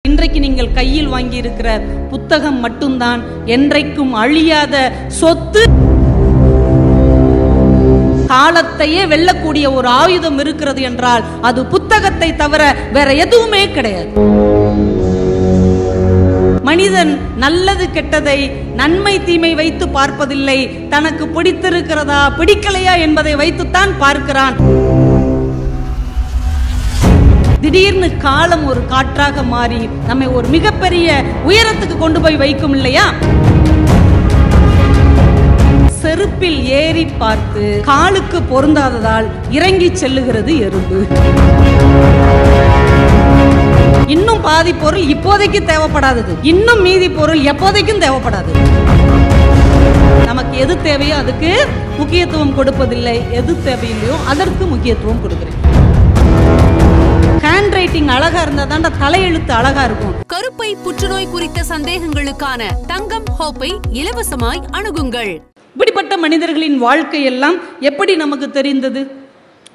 இன்றைக்கு நீங்கள் கையில் வாங்கி இருக்கிற புத்தகம் மட்டும்தான் என்றைக்கும் அழியாத சொத்து. காலத்தையே வெல்லக்கூடிய ஒரு ஆயுதம் இருக்கிறது என்றால் அது புத்தகத்தை தவிர வேற எதுவுமே கிடையாது. மனிதன் நல்லது கெட்டதை, நன்மை தீமை வைத்து பார்ப்பதில்லை. தனக்கு பிடித்திருக்கிறதா பிடிக்கலையா என்பதை வைத்துத்தான் பார்க்கிறான். திடீர்னு காலம் ஒரு காற்றாக மாறி நம்மை ஒரு மிகப்பெரிய உயரத்துக்கு கொண்டு போய் வைக்கும் இல்லையா? செருப்பில் ஏறி பார்த்து காலுக்கு பொருந்தாததால் இறங்கி செல்லுகிறது எறும்பு. இன்னும் பாதி பொருள் இப்போதைக்கு தேவைப்படாதது, இன்னும் மீதி பொருள் எப்போதைக்கும் தேவைப்படாது. நமக்கு எது தேவையோ அதுக்கு முக்கியத்துவம் கொடுப்பதில்லை, எது தேவையில்லையோ அதற்கு முக்கியத்துவம் கொடுக்கிறேன். ஹேண்ட் ரைட்டிங் அழகா இருந்தா தான் தலையெழுத்து அழகா இருக்கும். கருப்பை புற்றுநோய் குறித்த சந்தேகங்களுக்கான தங்கம் ஹோப்பை இலவசமாய் அணுகுங்கள். இப்படிப்பட்ட மனிதர்களின் வாழ்க்கை எல்லாம் எப்படி நமக்கு தெரிந்தது?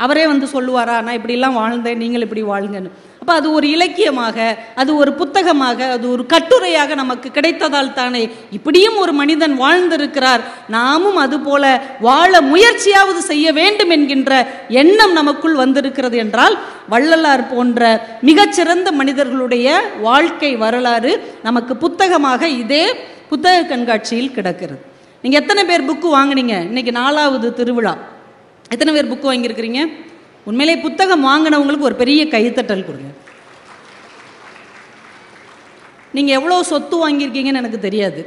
அவரே வந்து சொல்லுவாரா, நான் இப்படி எல்லாம் வாழ்ந்தேன், நீங்கள் இப்படி வாழுங்கன்னு. அப்ப அது ஒரு இலக்கியமாக, அது ஒரு புத்தகமாக, அது ஒரு கட்டுரையாக நமக்கு கிடைத்ததால் தானே இப்படியும் ஒரு மனிதன் வாழ்ந்திருக்கிறார், நாமும் அது போல வாழ முயற்சியாவது செய்ய வேண்டும் என்கின்ற எண்ணம் நமக்குள் வந்திருக்கிறது என்றால் வள்ளலார் போன்ற மிகச்சிறந்த மனிதர்களுடைய வாழ்க்கை வரலாறு நமக்கு புத்தகமாக இதே புத்தக கண்காட்சியில் கிடக்கிறது. நீங்க எத்தனை பேர் புக்கு வாங்கினீங்க? இன்னைக்கு 4வது திருவிழா. எத்தனை பேர் புக்கு வாங்கியிருக்கிறீங்க? உண்மையிலே புத்தகம் வாங்கினவங்களுக்கு ஒரு பெரிய கைத்தட்டல் கொடுங்க. நீங்க எவ்வளோ சொத்து வாங்கியிருக்கீங்கன்னு எனக்கு தெரியாது,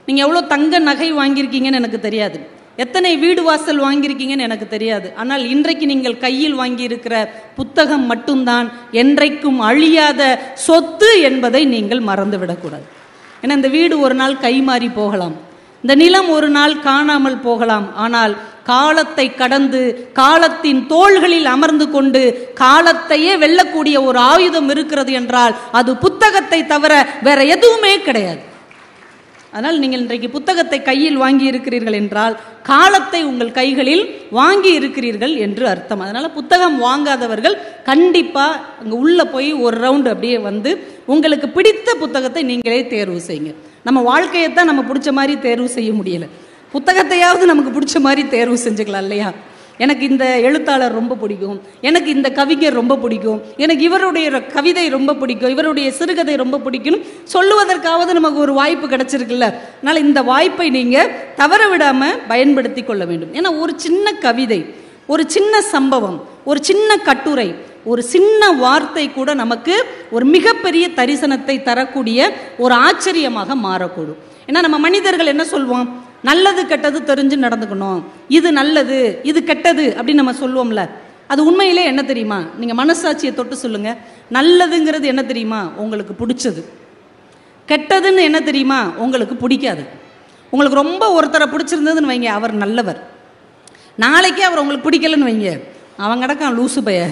நீங்க எவ்வளோ தங்க நகை வாங்கியிருக்கீங்கன்னு எனக்கு தெரியாது, எத்தனை வீடு வாசல் வாங்கியிருக்கீங்கன்னு எனக்கு தெரியாது. ஆனால் இன்றைக்கு நீங்கள் கையில் வாங்கியிருக்கிற புத்தகம் மட்டும்தான் என்றைக்கும் அழியாத சொத்து என்பதை நீங்கள் மறந்துவிடக்கூடாது. ஏன்னா இந்த வீடு ஒரு நாள் கைமாறி போகலாம், இந்த நிலம் ஒரு நாள் காணாமல் போகலாம். ஆனால் காலத்தை கடந்து காலத்தின் தோள்களில் அமர்ந்து கொண்டு காலத்தையே வெல்லக்கூடிய ஒரு ஆயுதம் இருக்கிறது என்றால் அது புத்தகத்தை தவிர வேற எதுவுமே கிடையாது. அதனால் நீங்கள் இன்றைக்கு புத்தகத்தை கையில் வாங்கி இருக்கிறீர்கள் என்றால் காலத்தை உங்கள் கைகளில் வாங்கி இருக்கிறீர்கள் என்று அர்த்தம். அதனால புத்தகம் வாங்காதவர்கள் கண்டிப்பா அங்க உள்ள போய் ஒரு ரவுண்ட் அப்படியே வந்து உங்களுக்கு பிடித்த புத்தகத்தை நீங்களே தேர்வு செய்யுங்க. நம்ம வாழ்க்கையைத்தான் நம்ம பிடிச்ச மாதிரி தேர்வு செய்ய முடியல, புத்தகத்தையாவது நமக்கு பிடிச்ச மாதிரி தேர்வு செஞ்சுக்கலாம் இல்லையா? எனக்கு இந்த எழுத்தாளர் ரொம்ப பிடிக்கும், எனக்கு இந்த கவிஞர் ரொம்ப பிடிக்கும், எனக்கு இவருடைய கவிதை ரொம்ப பிடிக்கும், இவருடைய சிறுகதை ரொம்ப பிடிக்கும் சொல்லுவதற்காவது நமக்கு ஒரு வாய்ப்பு கிடைச்சிருக்குல்ல. அதனால் இந்த வாய்ப்பை நீங்கள் தவற விடாமல் பயன்படுத்தி கொள்ள வேண்டும். ஏன்னா ஒரு சின்ன கவிதை, ஒரு சின்ன சம்பவம், ஒரு சின்ன கட்டுரை, ஒரு சின்ன வார்த்தை கூட நமக்கு ஒரு மிகப்பெரிய தரிசனத்தை தரக்கூடிய ஒரு ஆச்சரியமாக மாறக்கூடும். ஏன்னா நம்ம மனிதர்கள் என்ன சொல்வோம்? நல்லது கெட்டது தெரிஞ்சு நடந்துக்கணும், இது நல்லது இது கெட்டது அப்படின்னு நம்ம சொல்லுவோம்ல. அது உண்மையிலே என்ன தெரியுமா? நீங்க மனசாட்சியை தொட்டு சொல்லுங்க. நல்லதுங்கிறது என்ன தெரியுமா? உங்களுக்கு பிடிச்சது. கெட்டதுன்னு என்ன தெரியுமா? உங்களுக்கு பிடிக்காது. உங்களுக்கு ரொம்ப ஒருத்தரை பிடிச்சிருந்ததுன்னு வைங்க, அவர் நல்லவர். நாளைக்கே அவர் உங்களுக்கு பிடிக்கலன்னு வைங்க, அவன் கிடக்கான் லூசு பைய.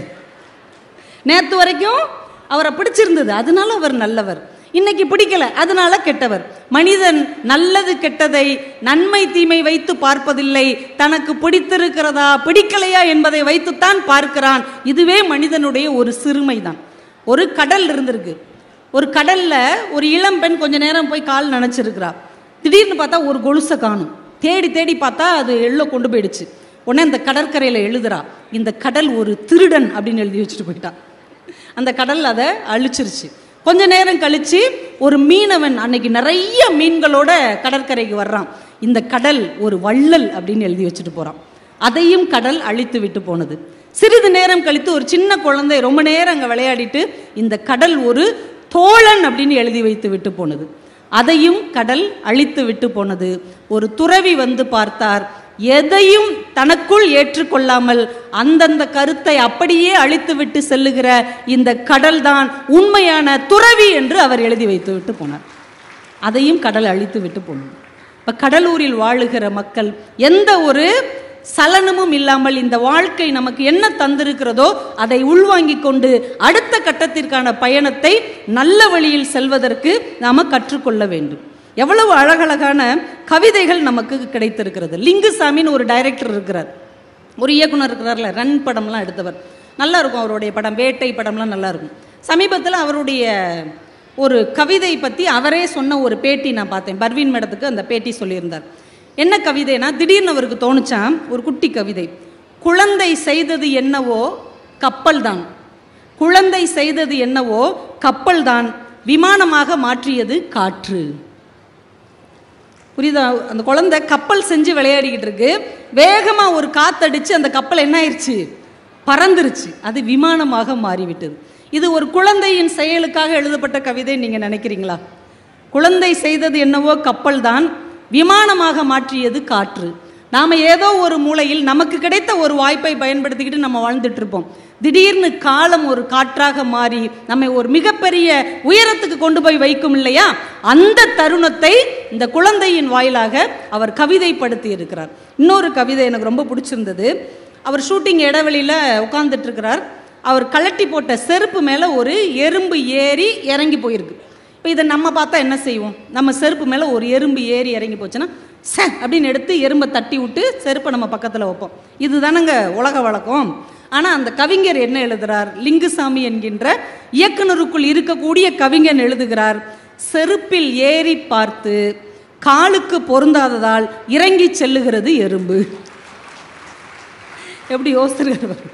நேற்று வரைக்கும் அவரை பிடிச்சிருந்தது அதனால அவர் நல்லவர், இன்னைக்கு பிடிக்கல அதனால கெட்டவர். மனிதன் நல்லது கெட்டதை, நன்மை தீமை வைத்து பார்ப்பதில்லை. தனக்கு பிடித்திருக்கிறதா பிடிக்கலையா என்பதை வைத்துத்தான் பார்க்கிறான். இதுவே மனிதனுடைய ஒரு சிறுமைதான். ஒரு கடல் இருந்திருக்கு, ஒரு கடல்ல ஒரு இளம் பெண் கொஞ்ச நேரம் போய் கால் நனைச்சிருக்கிறா. திடீர்னு பார்த்தா ஒரு கொலுசை காணும். தேடி தேடி பார்த்தா அது எள்ளோ கொண்டு போயிடுச்சு. உடனே இந்த கடற்கரையில் எழுதுறா, இந்த கடல் ஒரு திருடன் அப்படின்னு எழுதி வச்சுட்டு போயிட்டான். அந்த கடல் அதை அழிச்சிருச்சு. கொஞ்ச நேரம் கழிச்சு ஒரு மீனவன் அன்னைக்கு நிறைய மீன்களோட கடற்கரைக்கு வர்றான். இந்த கடல் ஒரு வள்ளல் அப்படின்னு எழுதி வச்சுட்டு போறான். அதையும் கடல் அழித்து விட்டு போனது. சிறிது நேரம் கழித்து ஒரு சின்ன குழந்தை ரொம்ப நேரம் அங்கே விளையாடிட்டு இந்த கடல் ஒரு தோழன் அப்படின்னு எழுதி வைத்து விட்டு போனது. அதையும் கடல் அழித்து விட்டு போனது. ஒரு துறவி வந்து பார்த்தார், எதையும் தனக்குள் ஏற்றுக்கொள்ளாமல் அந்தந்த கருத்தை அப்படியே அழித்து விட்டு செல்லுகிற இந்த கடல் தான் உண்மையான துறவி என்று அவர் எழுதி வைத்து விட்டு போனார். அதையும் கடல் அழித்து விட்டு போனார். இப்ப கடலூரில் வாழுகிற மக்கள் எந்த ஒரு சலனமும் இல்லாமல் இந்த வாழ்க்கை நமக்கு என்ன தந்திருக்கிறதோ அதை உள்வாங்கிக் கொண்டு அடுத்த கட்டத்திற்கான பயணத்தை நல்ல வழியில் செல்வதற்கு நாம கற்றுக்கொள்ள வேண்டும். எவ்வளவு அழகழகான கவிதைகள் நமக்கு கிடைத்திருக்கிறது. லிங்குசாமின்னு ஒரு டைரக்டர் இருக்கிறார், ஒரு இயக்குனர் இருக்கிறார்ல, ரன் படம்லாம் எடுத்தவர். நல்லா இருக்கும் அவருடைய படம், வேட்டை படம்லாம் நல்லா இருக்கும். சமீபத்தில் அவருடைய ஒரு கவிதை பற்றி அவரே சொன்ன ஒரு பேட்டி நான் பார்த்தேன். பர்வீன் மேடத்துக்கு அந்த பேட்டி சொல்லியிருந்தார். என்ன கவிதைனா, திடீர்னு அவருக்கு தோணுச்சான் ஒரு குட்டி கவிதை. குழந்தை செய்தது என்னவோ கப்பல் தான், குழந்தை செய்தது என்னவோ கப்பல் தான், விமானமாக மாற்றியது காற்று. புரியுதா? அந்த குழந்தை கப்பல் செஞ்சு விளையாடிக்கிட்டு இருக்கு. வேகமாக ஒரு காத்தடிச்சு அந்த கப்பல் என்ன ஆயிடுச்சு, பறந்துருச்சு. அது விமானமாக மாறிவிட்டது. இது ஒரு குழந்தையின் செயலுக்காக எழுதப்பட்ட கவிதை நீங்கள் நினைக்கிறீங்களா? குழந்தை செய்தது என்னவோ கப்பல் தான், விமானமாக மாற்றியது காற்று. நாம் ஏதோ ஒரு மூலையில் நமக்கு கிடைத்த ஒரு வாய்ப்பை பயன்படுத்திக்கிட்டு நம்ம வாழ்ந்துட்டு இருப்போம். திடீர்னு காலம் ஒரு காற்றாக மாறி நம்மை ஒரு மிகப்பெரிய உயரத்துக்கு கொண்டு போய் வைக்கும் இல்லையா? அந்த தருணத்தை இந்த குழந்தையின் வாயிலாக அவர் கவிதைப்படுத்தி இருக்கிறார். இன்னொரு கவிதை எனக்கு ரொம்ப பிடிச்சிருந்தது. அவர் ஷூட்டிங் இடைவெளியில் உட்கார்ந்துட்டு இருக்கிறார். அவர் கழட்டி போட்ட செருப்பு மேலே ஒரு எறும்பு ஏறி இறங்கி போயிருக்கு. இப்போ இதை நம்ம பார்த்தா என்ன செய்வோம்? நம்ம செருப்பு மேலே ஒரு எறும்பு ஏறி இறங்கி போச்சுன்னா அப்படின்னு எடுத்து எறும்பை தட்டி விட்டு செருப்பை நம்ம பக்கத்தில் வைப்போம். இதுதானங்க உலக வழக்கம். ஆனால் அந்த கவிஞர் என்ன எழுதுகிறார்? லிங்குசாமி என்கின்ற இயக்குனருக்குள் இருக்கக்கூடிய கவிஞன் எழுதுகிறார், செருப்பில் ஏறி பார்த்து காலுக்கு பொருந்தாததால் இறங்கி செல்லுகிறது எறும்பு. எப்படி யோசிச்சிருக்காரு?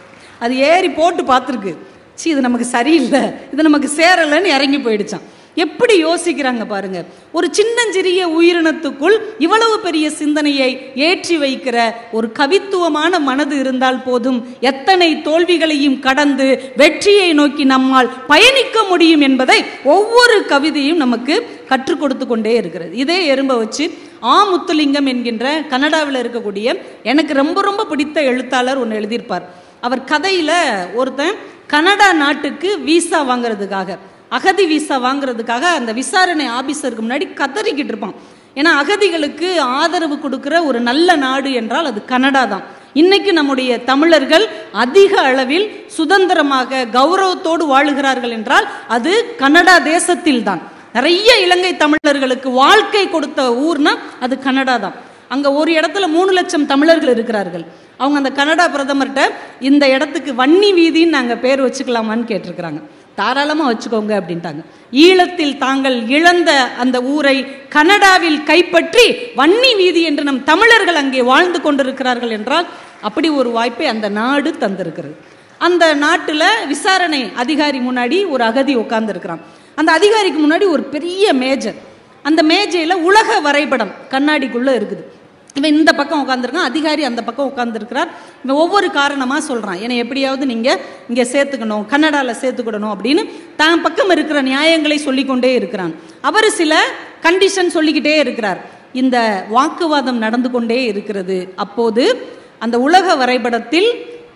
அது ஏறி போட்டு பார்த்துருக்கு, இது நமக்கு சரியில்லை, இது நமக்கு சேரலைன்னு இறங்கி போயிடுச்சான். எப்படி யோசிக்கிறாங்க பாருங்க. ஒரு சின்னஞ்சிறிய உயிரினத்துக்குள் இவ்வளவு பெரிய சிந்தனையை ஏற்றி வைக்கிற ஒரு கவித்துவமான மனது இருந்தால் போதும், எத்தனை தோல்விகளையும் கடந்து வெற்றியை நோக்கி நம்மால் பயணிக்க முடியும் என்பதை ஒவ்வொரு கவிதையும் நமக்கு கற்றுக் கொடுத்து கொண்டே இருக்கிறது. இதே எறும்பை வச்சு முத்துலிங்கம் என்கின்ற கனடாவில் இருக்கக்கூடிய எனக்கு ரொம்ப ரொம்ப பிடித்த எழுத்தாளர் ஒன்று எழுதியிருப்பார். அவர் கதையில் ஒருத்தன் கனடா நாட்டுக்கு வீசா வாங்கிறதுக்காக, அகதி வீசா வாங்கிறதுக்காக அந்த விசாரணை ஆபீசருக்கு முன்னாடி கதறிக்கிட்டு இருப்பான். ஏன்னா அகதிகளுக்கு ஆதரவு கொடுக்குற ஒரு நல்ல நாடு என்றால் அது கனடா தான். இன்னைக்கு நம்முடைய தமிழர்கள் அதிக அளவில் சுதந்திரமாக கௌரவத்தோடு வாழுகிறார்கள் என்றால் அது கனடா தேசத்தில் தான். நிறைய இலங்கை தமிழர்களுக்கு வாழ்க்கை கொடுத்த ஊர்னா அது கனடா தான். அங்கே ஒரு இடத்துல 3 லட்சம் தமிழர்கள் இருக்கிறார்கள். அவங்க அந்த கனடா பிரதமர்கிட்ட இந்த இடத்துக்கு வன்னி வீதின்னு நாங்கள் பேர் வச்சுக்கலாமான்னு கேட்டிருக்கிறாங்க. தாராளமாக வச்சுக்கோங்க அப்படின்ட்டாங்க. ஈழத்தில் தாங்கள் இழந்த அந்த ஊரை கனடாவில் கைப்பற்றி வன்னி வீதி என்று நம் தமிழர்கள் அங்கே வாழ்ந்து கொண்டிருக்கிறார்கள் என்றால் அப்படி ஒரு வாய்ப்பை அந்த நாடு தந்திருக்கிறது. அந்த நாட்டில் விசாரணை அதிகாரி முன்னாடி ஒரு அகதி உட்கார்ந்துருக்கிறான். அந்த அதிகாரிக்கு முன்னாடி ஒரு பெரிய மேஜை, அந்த மேஜையில் உலக வரைபடம் கண்ணாடிக்குள்ளே இருக்குது. இவன் இந்த பக்கம் உட்காந்துருக்கான், அதிகாரி அந்த பக்கம் உட்காந்துருக்கிறார். இவன் ஒவ்வொரு காரணமாக சொல்கிறான், என்னை எப்படியாவது நீங்கள் இங்கே சேர்த்துக்கணும், கன்னடாவில் சேர்த்துக்கிடணும் அப்படின்னு தான் பக்கம் இருக்கிற நியாயங்களை சொல்லிக்கொண்டே இருக்கிறான். அவர் சில கண்டிஷன் சொல்லிக்கிட்டே இருக்கிறார். இந்த வாக்குவாதம் நடந்து கொண்டே இருக்கிறது. அப்போது அந்த உலக வரைபடத்தில்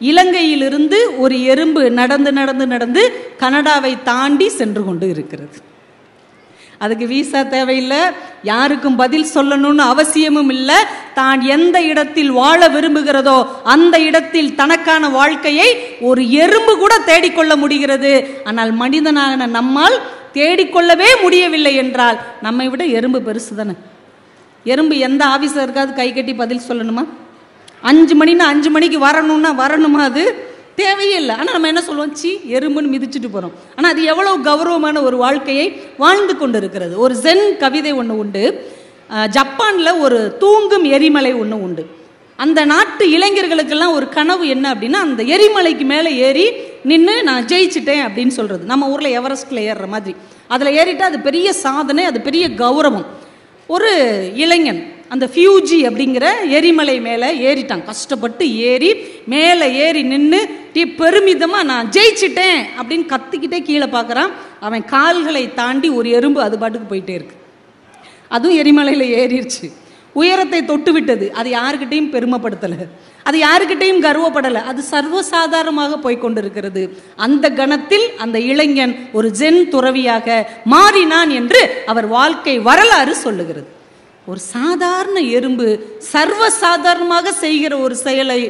இலங்கையிலிருந்து ஒரு எறும்பு நடந்து நடந்து நடந்து கனடாவை தாண்டி சென்று கொண்டு இருக்கிறது. அதுக்கு வீசா தேவையில்லை, யாருக்கும் பதில் சொல்லணும்னு அவசியமும் இல்லை. தான் எந்த இடத்தில் வாழ விரும்புகிறதோ அந்த இடத்தில் தனக்கான வாழ்க்கையை ஒரு எறும்பு கூட தேடிக்கொள்ள முடிகிறது. ஆனால் மனிதனான நம்மால் தேடிக்கொள்ளவே முடியவில்லை என்றால் நம்மை விட எறும்பு பெருசு தானே. எறும்பு எந்த ஆஃபீஸருக்காவது கை கட்டி பதில் சொல்லணுமா? 5 மணின்னா 5 மணிக்கு வரணும்னா வரணுமா? அது தேவையே இல்லை. ஆனால் நம்ம என்ன சொல்லுவோம், எறும்புன்னு மிதிச்சுட்டு போகிறோம். ஆனால் அது எவ்வளோ கௌரவமான ஒரு வாழ்க்கையை வாழ்ந்து கொண்டு இருக்கிறது. ஒரு ஜென் கவிதை ஒன்று உண்டு. ஜப்பானில் ஒரு தூங்கும் எரிமலை ஒன்று உண்டு. அந்த நாட்டு இளைஞர்களுக்கெல்லாம் ஒரு கனவு என்ன அப்படின்னா, அந்த எரிமலைக்கு மேலே ஏறி நின்று நான் ஜெயிச்சிட்டேன் அப்படின்னு சொல்கிறது. நம்ம ஊரில் எவரெஸ்ட்டில் ஏறுற மாதிரி அதில் ஏறிட்டா அது பெரிய சாதனை, அது பெரிய கௌரவம். ஒரு இளைஞன் அந்த ஃபியூஜி அப்படிங்கிற எரிமலை மேலே ஏறிட்டான். கஷ்டப்பட்டு ஏறி மேலே ஏறி நின்று பெருமிதமாக நான் ஜெயிச்சிட்டேன் அப்படின்னு கத்திக்கிட்டே கீழே பார்க்குறான். அவன் கால்களை தாண்டி ஒரு எறும்பு அது பாட்டுக்கு போயிட்டே இருக்கு. அதுவும் எரிமலையில் ஏறிடுச்சு, உயரத்தை தொட்டு விட்டது. அது யாருக்கிட்டையும் பெருமைப்படுத்தலை, அது யாருக்கிட்டையும் கர்வப்படலை, அது சர்வசாதாரணமாக போய்கொண்டிருக்கிறது. அந்த கணத்தில் அந்த இளைஞன் ஒரு ஜென் துறவியாக மாறினான் என்று அவர் வாழ்க்கை வரலாறு சொல்லுகிறது. ஒரு சாதாரண எறும்பு சர்வசாதாரணமாக செய்கிற ஒரு செயலை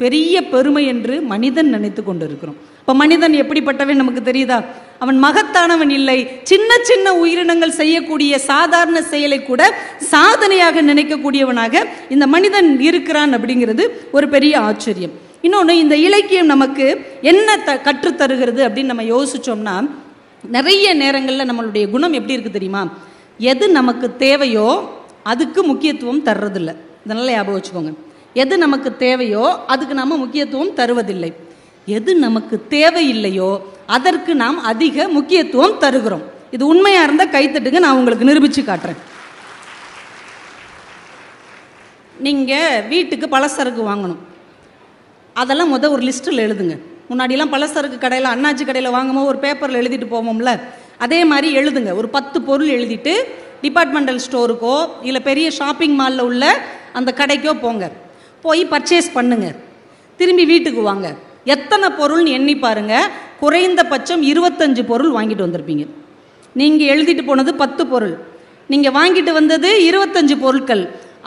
பெரிய பெருமை என்று மனிதன் நினைத்து கொண்டிருக்கிறோம். இப்போ மனிதன் எப்படிப்பட்டவன் நமக்கு தெரியுதா? அவன் மகத்தானவன் இல்லை. சின்ன சின்ன உயிரினங்கள் செய்யக்கூடிய சாதாரண செயலை கூட சாதனையாக நினைக்கக்கூடியவனாக இந்த மனிதன் இருக்கிறான் அப்படிங்கிறது ஒரு பெரிய ஆச்சரியம். இன்னொன்று, இந்த இலக்கியம் நமக்கு என்ன கற்றுத்தருகிறது அப்படின்னு நம்ம யோசிச்சோம்னா, நிறைய நேரங்களில் நம்மளுடைய குணம் எப்படி இருக்குது தெரியுமா? எது நமக்கு தேவையோ அதுக்கு முக்கியத்துவம் தர்றதில்லை. இதனால் ஞாபகம் வச்சுக்கோங்க. எது நமக்கு தேவையோ அதுக்கு நாம் முக்கியத்துவம் தருவதில்லை. எது நமக்கு தேவையில்லையோ அதற்கு நாம் அதிக முக்கியத்துவம் தருகிறோம். இது உண்மையாக இருந்தால் கைத்தட்டுங்க, நான் உங்களுக்கு நிரூபித்து காட்டுறேன். நீங்கள் வீட்டுக்கு பலசரக்கு வாங்கணும், அதெல்லாம் ஒரு லிஸ்ட்டில் எழுதுங்க. முன்னாடிலாம் பலசரக்கு கடையில், அண்ணாச்சி கடையில் வாங்கும்போது ஒரு பேப்பரில் எழுதிட்டு போவோம்ல, அதே மாதிரி எழுதுங்க. ஒரு 10 பொருள் எழுதிட்டு டிபார்ட்மெண்டல் ஸ்டோருக்கோ இல்லை பெரிய ஷாப்பிங் மாலில் உள்ள அந்த கடைக்கோ போங்க. போய் பர்ச்சேஸ் பண்ணுங்க. திரும்பி வீட்டுக்கு வாங்க. எத்தனை பொருள்னு எண்ணி பாருங்க. குறைந்தபட்சம் 25 பொருள் வாங்கிட்டு வந்திருப்பீங்க. நீங்கள் எழுதிட்டு போனது 10 பொருள், நீங்கள் வாங்கிட்டு வந்தது 25 பொருட்கள்.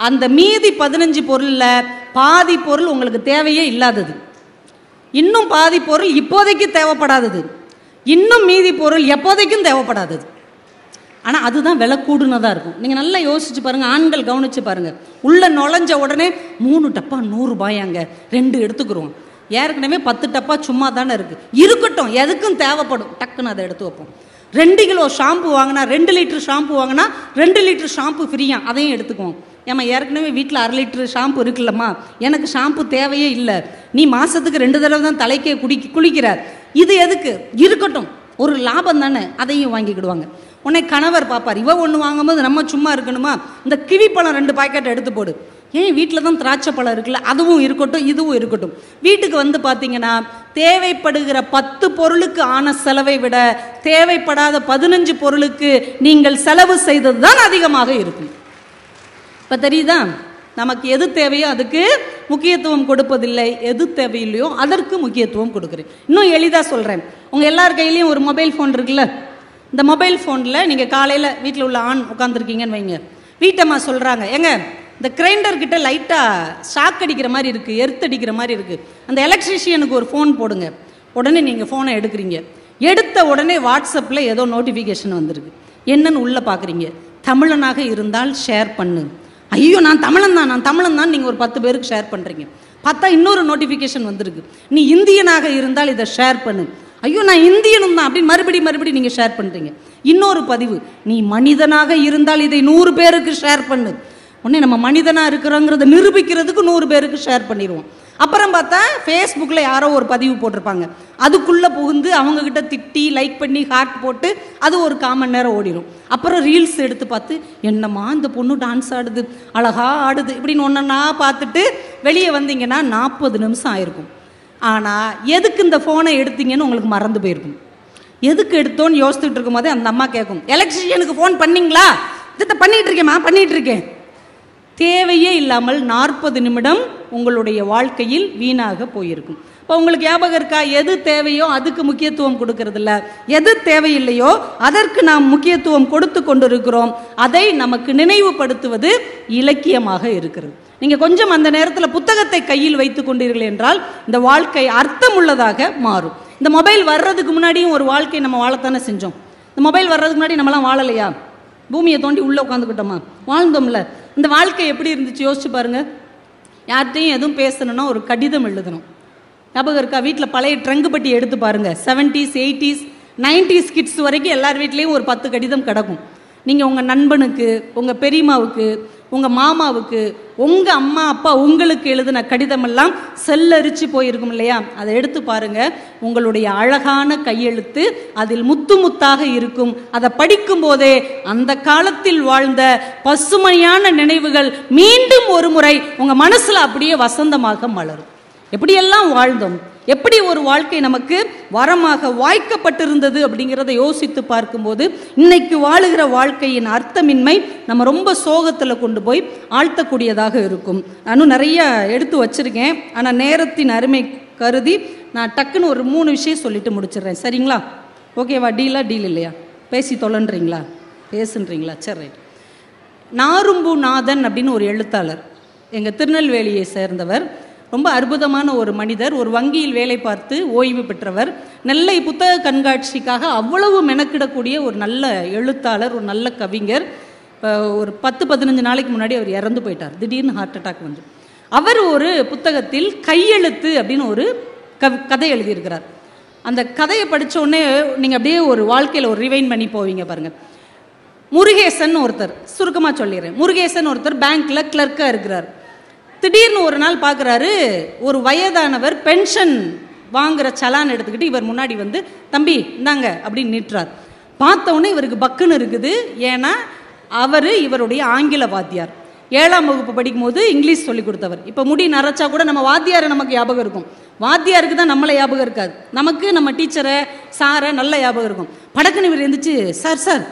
அந்த மீதி 15 பொருளில் பாதி பொருள் உங்களுக்கு தேவையே இல்லாதது, இன்னும் பாதி பொருள் இப்போதைக்கு தேவைப்படாதது, இன்னும் மீதி பொருள் எப்போதைக்கும் தேவைப்படாதது. ஆனால் அதுதான் விலை கூடுனதாக இருக்கும். நீங்கள் நல்லா யோசிச்சு பாருங்கள், ஆண்கள் கவனித்து பாருங்கள். உள்ளே நுழைஞ்ச உடனே 3 டப்பா 100 ரூபாயாங்க, 2 எடுத்துக்கிறோம். ஏற்கனவே 10 டப்பா சும்மா தானே இருக்குது, இருக்கட்டும் எதுக்கும் தேவைப்படும், டக்குன்னு அதை எடுத்து வைப்போம். 2 கிலோ ஷாம்பு வாங்கினா, 2 லிட்டர் ஷாம்பு வாங்கினா 2 லிட்டர் ஷாம்பு ஃப்ரீயா, அதையும் எடுத்துக்குவோம். ஏமா ஏற்கனவே வீட்டில் 1/2 லிட்டரு ஷாம்பு இருக்குல்லம்மா, எனக்கு ஷாம்பு தேவையே இல்லை, நீ மாதத்துக்கு 2 தடவை தான் தலைக்கே குளிக்கிற, இது எதுக்கு, இருக்கட்டும், ஒரு லாபம் தானே, அதையும் வாங்கிக்கிடுவாங்க. உடனே கணவர் பார்ப்பார், இவ ஒன்று வாங்கும்போது நம்ம சும்மா இருக்கணுமா, இந்த கிவி பழம் 2 பாக்கெட் எடுத்து போடு, ஏன் வீட்டில் தான் திராட்சை பழம் இருக்குல்ல, அதுவும் இருக்கட்டும் இதுவும் இருக்கட்டும். வீட்டுக்கு வந்து பார்த்தீங்கன்னா தேவைப்படுகிற 10 பொருளுக்கு ஆன செலவை விட தேவைப்படாத 15 பொருளுக்கு நீங்கள் செலவு செய்தது தான் அதிகமாக இருக்கும். இப்போ தெரியுதா, நமக்கு எது தேவையோ அதுக்கு முக்கியத்துவம் கொடுப்பதில்லை, எது தேவையில்லையோ அதற்கு முக்கியத்துவம் கொடுக்குறேன். இன்னும் எளிதாக சொல்கிறேன். உங்கள் எல்லார் கையிலையும் ஒரு மொபைல் ஃபோன் இருக்குல்ல, இந்த மொபைல் ஃபோனில் நீங்கள் காலையில் வீட்டில் உள்ள ஆண் உட்காந்துருக்கீங்கன்னு வைங்க, வீட்டம்மா சொல்கிறாங்க, ஏங்க இந்த கிரைண்டர்கிட்ட லைட்டாக ஷாக் அடிக்கிற மாதிரி இருக்குது, எர்த்தடிக்கிற மாதிரி இருக்குது, அந்த எலக்ட்ரிஷியனுக்கு ஒரு ஃபோன் போடுங்க. உடனே நீங்கள் ஃபோனை எடுக்கிறீங்க, எடுத்த உடனே வாட்ஸ்அப்பில் ஏதோ நோட்டிஃபிகேஷன் வந்திருக்கு, என்னன்னு உள்ளே பார்க்குறீங்க, தமிழனாக இருந்தால் ஷேர் பண்ணு. ஐயோ நான் தமிழன் தான் நீங்கள் ஒரு 10 பேருக்கு ஷேர் பண்ணுறீங்க. பார்த்தா இன்னொரு நோட்டிஃபிகேஷன் வந்திருக்கு, நீ இந்தியனாக இருந்தால் இதை ஷேர் பண்ணு. ஐயோ நான் இந்தியனும் தான் அப்படின்னு மறுபடி நீங்கள் ஷேர் பண்ணுறீங்க. இன்னொரு பதிவு, நீ மனிதனாக இருந்தால் இதை 100 பேருக்கு ஷேர் பண்ணு. உடனே நம்ம மனிதனாக இருக்கிறோங்கிறத நிரூபிக்கிறதுக்கு 100 பேருக்கு ஷேர் பண்ணிடுவோம். அப்புறம் பார்த்தா ஃபேஸ்புக்கில் யாரோ ஒரு பதிவு போட்டிருப்பாங்க, அதுக்குள்ளே புகுந்து அவங்கக்கிட்ட திட்டி லைக் பண்ணி ஹார்ட் போட்டு அது ஒரு 1/4 மணி நேரம் ஓடிடும். அப்புறம் ரீல்ஸ் எடுத்து பார்த்து, என்னம்மா இந்த பொண்ணு டான்ஸ் ஆடுது, அழகா ஆடுது, இப்படின்னு ஒன்றா பார்த்துட்டு வெளியே வந்தீங்கன்னா 40 நிமிஷம் ஆயிருக்கும். ஆனால் எதுக்கு இந்த ஃபோனை எடுத்தீங்கன்னு உங்களுக்கு மறந்து போயிருக்கும். எதுக்கு எடுத்தோன்னு யோசிச்சுட்டு இருக்கும் போதே அந்த அம்மா கேட்கும், எலக்ட்ரிஷியனுக்கு ஃபோன் பண்ணிங்களா, இதை பண்ணிகிட்டு இருக்கேன். தேவையே இல்லாமல் 40 நிமிடம் உங்களுடைய வாழ்க்கையில் வீணாக போயிருக்கும். இப்போ உங்களுக்கு ஞாபகம் இருக்கா, எது தேவையோ அதுக்கு முக்கியத்துவம் கொடுக்கறதில்ல, எது தேவையில்லையோ அதற்கு நாம் முக்கியத்துவம் கொடுத்து கொண்டிருக்கிறோம். அதை நமக்கு நினைவுபடுத்துவது இலக்கியமாக இருக்கிறது. நீங்கள் கொஞ்சம் அந்த நேரத்தில் புத்தகத்தை கையில் வைத்து கொண்டீர்கள் என்றால் இந்த வாழ்க்கை அர்த்தமுள்ளதாக மாறும். இந்த மொபைல் வர்றதுக்கு முன்னாடியும் ஒரு வாழ்க்கை நம்ம வாழத்தானே செஞ்சோம். இந்த மொபைல் வர்றதுக்கு முன்னாடி நம்மளாம் வாழலையா? பூமியை தோண்டி உள்ளே உட்காந்துக்கிட்டோமா? வாழ்ந்தோம்ல. இந்த வாழ்க்கை எப்படி இருந்துச்சு யோசிச்சு பாருங்க. யார்கிட்டையும் எதுவும் பேசணும்னா ஒரு கடிதம் எழுதணும். ஞாபகம் இருக்கா? வீட்டில் பழைய ட்ரங்கு பட்டி எடுத்து பாருங்க. 70s 80s 90s கிட்ஸ் வரைக்கும் எல்லார் வீட்லேயும் ஒரு 10 கடிதம் கிடக்கும். நீங்கள் உங்கள் நண்பனுக்கு, உங்கள் பெரியம்மாவுக்கு, உங்கள் மாமாவுக்கு, உங்கள் அம்மா அப்பா உங்களுக்கு எழுதின கடிதமெல்லாம் செல்லரிச்சு போயிருக்கும் இல்லையா? அதை எடுத்து பாருங்க. உங்களுடைய அழகான கையெழுத்து அதில் முத்து முத்தாக இருக்கும். அதை படிக்கும் போதே அந்த காலத்தில் வாழ்ந்த பசுமையான நினைவுகள் மீண்டும் ஒரு முறை உங்கள் மனசில் அப்படியே வசந்தமாக மலரும். எப்படியெல்லாம் வாழ்ந்தோம், எப்படி ஒரு வாழ்க்கை நமக்கு வரமாக வாய்க்கப்பட்டிருந்தது அப்படிங்கிறத யோசித்து பார்க்கும்போது இன்னைக்கு வாழுகிற வாழ்க்கையின் அர்த்தமின்மை நம்ம ரொம்ப சோகத்தில் கொண்டு போய் ஆழ்த்தக்கூடியதாக இருக்கும். நானும் நிறைய எடுத்து வச்சிருக்கேன், ஆனால் நேரத்தின் அருமை கருதி நான் டக்குன்னு ஒரு 3 விஷயம் சொல்லிட்டு முடிச்சிடுறேன். சரிங்களா? ஓகேவா? டீல் இல்லையா? பேசி தொலைன்றீங்களா? பேசுன்றீங்களா? சரி ரைட். நாரும்பு நாதன் அப்படின்னு ஒரு எழுத்தாளர், எங்கள் திருநெல்வேலியை சேர்ந்தவர், ரொம்ப அற்புதமான ஒரு மனிதர். ஒரு வங்கியில் வேலை பார்த்து ஓய்வு பெற்றவர். நெல்லை புத்தக கண்காட்சிக்காக அவ்வளவு மெனக்கிடக்கூடிய ஒரு நல்ல எழுத்தாளர், ஒரு நல்ல கவிஞர். ஒரு 10-15 நாளைக்கு முன்னாடி அவர் இறந்து போயிட்டார். திடீர்னு ஹார்ட் அட்டாக் வந்து. அவர் ஒரு புத்தகத்தில் கையெழுத்து அப்படின்னு ஒரு கதை எழுதியிருக்கிறார். அந்த கதையை படித்த உடனே நீங்கள் அப்படியே ஒரு வாழ்க்கையில் ஒரு ரிவைன் பண்ணி போவீங்க பாருங்கள். முருகேசன் ஒருத்தர், சுருக்கமாக சொல்லிடுறேன். முருகேசன் ஒருத்தர் பேங்க்கில் கிளர்க்காக இருக்கிறார். திடீர்னு ஒரு நாள் பார்க்குறாரு, ஒரு வயதானவர் பென்ஷன் வாங்குகிற சலான் எடுத்துக்கிட்டு இவர் முன்னாடி வந்து, தம்பி இந்தாங்க அப்படின்னு நீட்டுறார். பார்த்த உடனே இவருக்கு பக்குன்னு இருக்குது. ஏன்னா அவர் இவருடைய ஆங்கில வாத்தியார். 7ஆம் வகுப்பு படிக்கும் போது இங்கிலீஷ் சொல்லி கொடுத்தவர். இப்போ முடி நரைச்சா கூட நம்ம வாத்தியாரை நமக்கு ஞாபகம் இருக்கும், வாத்தியாருக்கு தான் நம்மளை ஞாபகம் இருக்காது. நமக்கு நம்ம டீச்சரை சாரை நல்ல ஞாபகம் இருக்கும். படக்குன்னு இவர் இருந்துச்சு, sir sir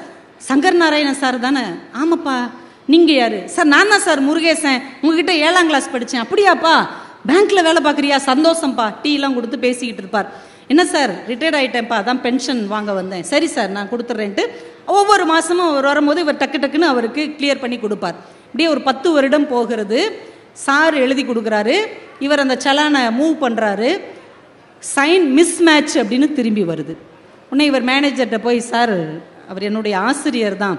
Shankar Narayanan sir தானே? ஆமாப்பா. நீங்கள் யார்? சார் நான் தான் சார் முருகேசன், உங்ககிட்ட 7ஆம் கிளாஸ் படித்தேன். அப்படியாப்பா, பேங்க்கில் வேலை பார்க்குறியா? சந்தோஷம்ப்பா. டீலாம் கொடுத்து பேசிக்கிட்டு இருப்பார். என்ன சார் ரிட்டையர்ட் ஆகிட்டேன்ப்பா, அதான் பென்ஷன் வாங்க வந்தேன். சரி சார் நான் கொடுத்துட்றேன்ட்டு ஒவ்வொரு மாதமும் அவர் வரும்போது இவர் டக்கு டக்குன்னு அவருக்கு கிளியர் பண்ணி கொடுப்பார். இப்படியே ஒரு 10 வருடம் போகிறது. சார் எழுதி கொடுக்குறாரு, இவர் அந்த சலானை மூவ் பண்ணுறாரு. சைன் மிஸ் மேட்ச் அப்படின்னு திரும்பி வருது. உடனே இவர் மேனேஜர்கிட்ட போய், சார் அவர் என்னுடைய ஆசிரியர் தான்,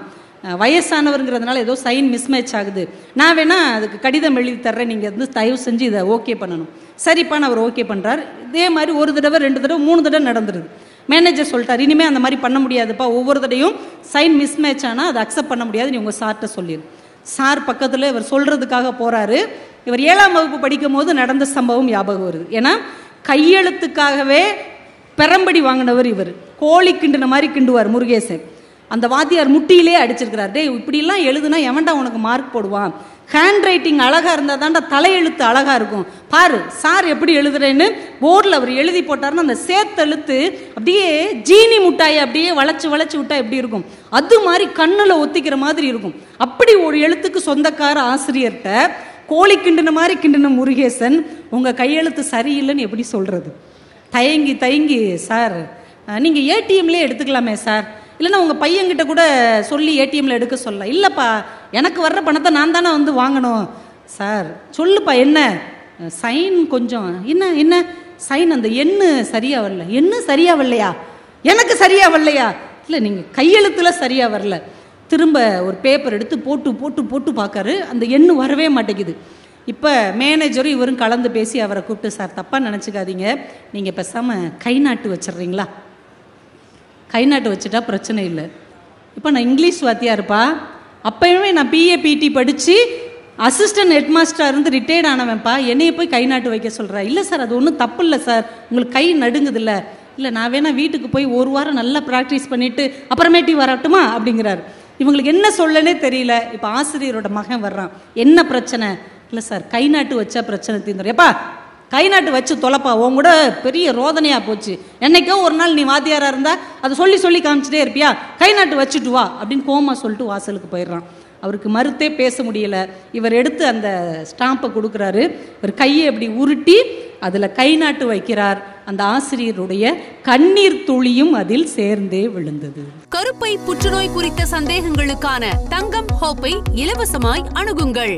வயசானவருங்கிறதுனால ஏதோ சைன் மிஸ் மேட்ச் ஆகுது, நான் வேணா அதுக்கு கடிதம் எழுதி தர்றேன், நீங்கள் வந்து தயவு செஞ்சு இதை ஓகே பண்ணணும். சரிப்பான்னு அவர் ஓகே பண்ணுறார். இதே மாதிரி 1 தடவை 2 தடவை 3 தடவை நடந்துருது. மேனேஜர் சொல்லிட்டார், இனிமேல் அந்த மாதிரி பண்ண முடியாதுப்பா, ஒவ்வொரு தடையும் சைன் மிஸ் மேட்ச் ஆனால் அதை அக்செப்ட் பண்ண முடியாது, நீ உங்கள் சார்கிட்ட சொல்லிடு. சார் பக்கத்தில் இவர் சொல்கிறதுக்காக போகிறாரு. இவர் 7ஆம் வகுப்பு படிக்கும் போது நடந்த சம்பவம் ஞாபகம் வருது. ஏன்னா கையெழுத்துக்காகவே பெரம்படி வாங்கினவர் இவர். கோழி கிண்டுன மாதிரி கிண்டுவார் முருகேசன். அந்த வாத்தியார் முட்டியிலே அடிச்சிருக்கிறார். டே இப்படிலாம் எழுதுனா எவன்டா உனக்கு மார்க் போடுவான், ஹேண்ட் ரைட்டிங் அழகாக இருந்தால் தான்டா தலையெழுத்து அழகாக இருக்கும், பாரு சார் எப்படி எழுதுறேன்னு போர்டில் அவர் எழுதி போட்டார்னு அந்த சேர்த்தெழுத்து அப்படியே ஜீனி முட்டாயை அப்படியே வளைச்சி வளைச்சி விட்டா எப்படி இருக்கும், அது மாதிரி கண்ணில் ஒத்திக்கிற மாதிரி இருக்கும். அப்படி ஒரு எழுத்துக்கு சொந்தக்கார ஆசிரியர்கிட்ட கோழி கிண்டுன மாதிரி கிண்டுன முருகேசன் உங்கள் கையெழுத்து சரியில்லைன்னு எப்படி சொல்கிறது? தயங்கி தயங்கி, சார் நீங்கள் ஏடிஎம்லேயே எடுத்துக்கலாமே சார், இல்லைன்னா உங்கள் பையன்கிட்ட கூட சொல்லி ஏடிஎம்மில் எடுக்க சொல்லலாம். இல்லைப்பா, எனக்கு வர்ற பணத்தை நான் தானே வந்து வாங்கணும். சார் சொல்லுப்பா, என்ன சைன் கொஞ்சம் என்ன என்ன சைன் அந்த எண்ணு சரியாக வரல. எண்ணு சரியாக வரலையா? எனக்கு சரியாக வரலையா? இல்லை நீங்கள் கையெழுத்தில் சரியாக வரல. திரும்ப ஒரு பேப்பர் எடுத்து போட்டு போட்டு போட்டு பார்க்காரு, அந்த எண்ணு வரவே மாட்டேங்குது. இப்போ மேனேஜரும் இவரும் கலந்து பேசி அவரை கூப்பிட்டு, சார் தப்பாக நினச்சிக்காதீங்க, நீங்கள் பேசாமல் கை நாட்டு வச்சிட்றீங்களா? கை நாட்டு வச்சுட்டா பிரச்சனை இல்லை. இப்போ நான் இங்கிலீஷ் வாத்தியா இருப்பா, அப்போயுமே நான் பிஏபிடி படித்து அசிஸ்டன்ட் ஹெட் மாஸ்டராக இருந்து ரிட்டையர்ட் ஆனவன்ப்பா, என்னையை போய் கை நாட்டு வைக்க சொல்கிறேன். இல்லை சார் அது ஒன்றும் தப்பு இல்லை சார், உங்களுக்கு கை நடுங்குதில்ல. இல்லை நான் வேணா வீட்டுக்கு போய் 1 வாரம் நல்லா ப்ராக்டிஸ் பண்ணிவிட்டு அப்புறமேட்டி வரட்டுமா அப்படிங்கிறார். இவங்களுக்கு என்ன சொல்லனே தெரியல. இப்போ ஆசிரியரோட மகன் வர்றான், என்ன பிரச்சனை? இல்லை சார் கை நாட்டு வச்சா பிரச்சனை தீர்ந்துடும். எப்பா கை நாட்டு வச்சு தொலைப்பா, உன் கூட பெரிய ரோதனையாக போச்சு, என்னைக்கோ ஒரு நாள் நீ வாத்தியாராக இருந்தால் அதை சொல்லி சொல்லி காமிச்சிட்டே இருப்பியா, கை நாட்டு வச்சுட்டு வா அப்படின்னு கோமா சொல்லிட்டு வாசலுக்கு போயிடுறான். அவருக்கு மறுத்தே பேச முடியலை. இவர் எடுத்து அந்த ஸ்டாம்பை கொடுக்குறாரு. இவர் கையை அப்படி உருட்டி அதில் கை நாட்டு வைக்கிறார். அந்த ஆசிரியருடைய கண்ணீர் துளியும் அதில் சேர்ந்தே விழுந்தது. கருப்பை புற்றுநோய் குறித்த சந்தேகங்களுக்கான தங்கம் ஹோப்பை இலவசமாய் அணுகுங்கள்.